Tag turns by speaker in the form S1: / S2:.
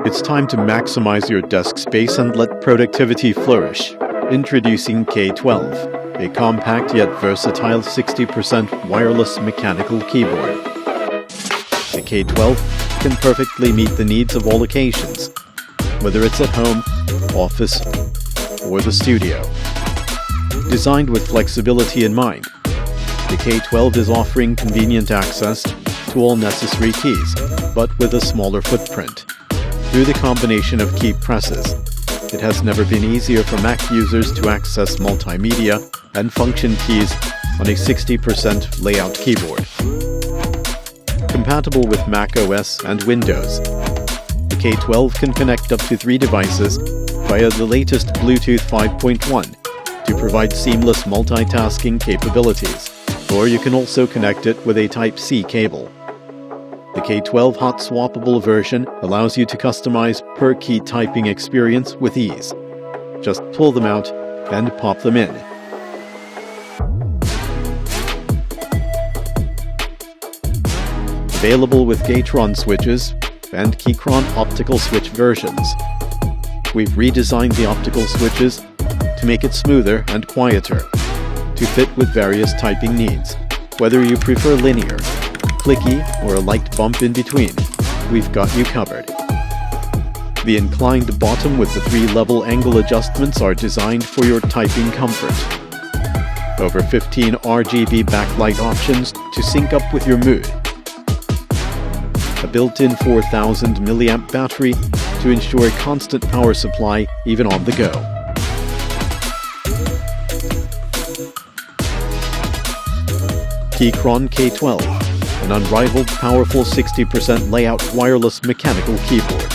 S1: It's time to maximize your desk space and let productivity flourish. Introducing K12, a compact yet versatile 60% wireless mechanical keyboard. The K12 can perfectly meet the needs of all occasions, whether it's at home, office, or the studio. Designed with flexibility in mind, the K12 is offering convenient access to all necessary keys, but with a smaller footprint. Through the combination of key presses, it has never been easier for Mac users to access multimedia and function keys on a 60% layout keyboard. Compatible with Mac OS and Windows, the K12 can connect up to 3 devices via the latest Bluetooth 5.1 to provide seamless multitasking capabilities, or you can also connect it with a Type-C cable. The K12 hot swappable version allows you to customize per-key typing experience with ease. Just pull them out and pop them in. Available with Keychron switches and Keychron optical switch versions. We've redesigned the optical switches to make it smoother and quieter, to fit with various typing needs. Whether you prefer linear, clicky, or a light bump in between, we've got you covered. The inclined bottom with the 3-level angle adjustments are designed for your typing comfort. Over 15 RGB backlight options to sync up with your mood. A built-in 4000 mAh battery to ensure a constant power supply even on the go. Keychron K12, an unrivaled, powerful 60% layout wireless mechanical keyboard.